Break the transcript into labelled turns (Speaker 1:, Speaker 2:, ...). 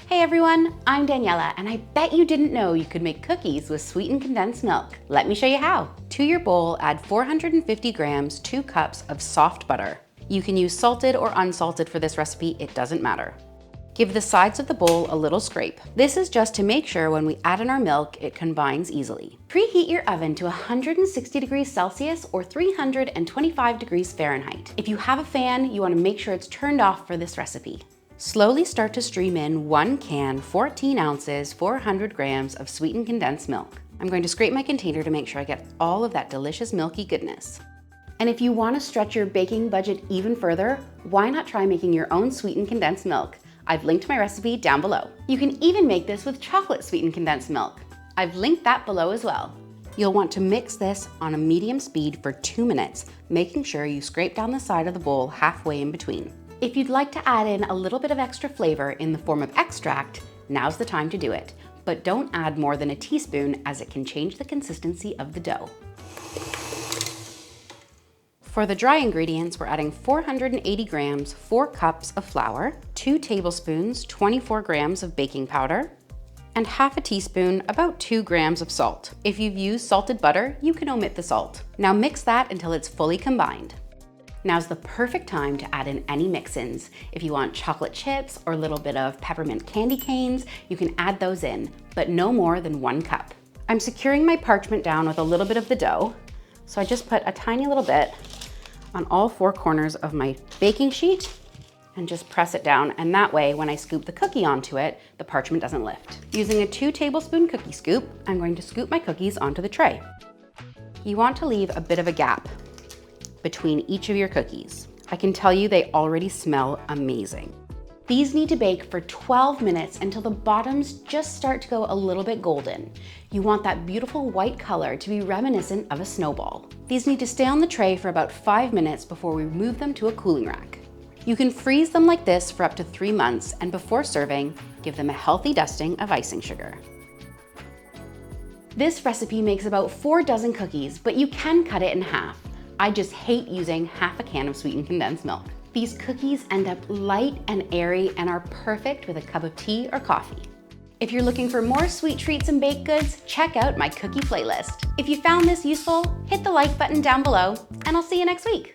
Speaker 1: Hey everyone, I'm Daniela, and I bet you didn't know you could make cookies with sweetened condensed milk. Let me show you how. To your bowl, add 450 grams, 2 cups of soft butter. You can use salted or unsalted for this recipe, it doesn't matter. Give the sides of the bowl a little scrape. This is just to make sure when we add in our milk, it combines easily. Preheat your oven to 160 degrees Celsius or 325 degrees Fahrenheit. If you have a fan, you want to make sure it's turned off for this recipe. Slowly start to stream in 1 can, 14 ounces, 400 grams of sweetened condensed milk. I'm going to scrape my container to make sure I get all of that delicious milky goodness. And if you want to stretch your baking budget even further, why not try making your own sweetened condensed milk? I've linked my recipe down below. You can even make this with chocolate sweetened condensed milk. I've linked that below as well. You'll want to mix this on a medium speed for 2 minutes, making sure you scrape down the side of the bowl halfway in between. If you'd like to add in a little bit of extra flavor in the form of extract, now's the time to do it. But don't add more than a teaspoon as it can change the consistency of the dough. For the dry ingredients, we're adding 480 grams, 4 cups of flour, 2 tablespoons, 24 grams of baking powder, and half a teaspoon, about 2 grams of salt. If you've used salted butter, you can omit the salt. Now mix that until it's fully combined. Now's the perfect time to add in any mix-ins. If you want chocolate chips or a little bit of peppermint candy canes, you can add those in, but no more than 1 cup. I'm securing my parchment down with a little bit of the dough, so I just put a tiny little bit on all 4 corners of my baking sheet and just press it down, and that way when I scoop the cookie onto it, the parchment doesn't lift. Using a 2 tablespoon cookie scoop, I'm going to scoop my cookies onto the tray. You want to leave a bit of a gap between each of your cookies. I can tell you they already smell amazing. These need to bake for 12 minutes until the bottoms just start to go a little bit golden. You want that beautiful white color to be reminiscent of a snowball. These need to stay on the tray for about 5 minutes before we move them to a cooling rack. You can freeze them like this for up to 3 months, and before serving, give them a healthy dusting of icing sugar. This recipe makes about 4 dozen cookies, but you can cut it in half. I just hate using half a can of sweetened condensed milk. These cookies end up light and airy and are perfect with a cup of tea or coffee. If you're looking for more sweet treats and baked goods, check out my cookie playlist. If you found this useful, hit the like button down below, and I'll see you next week.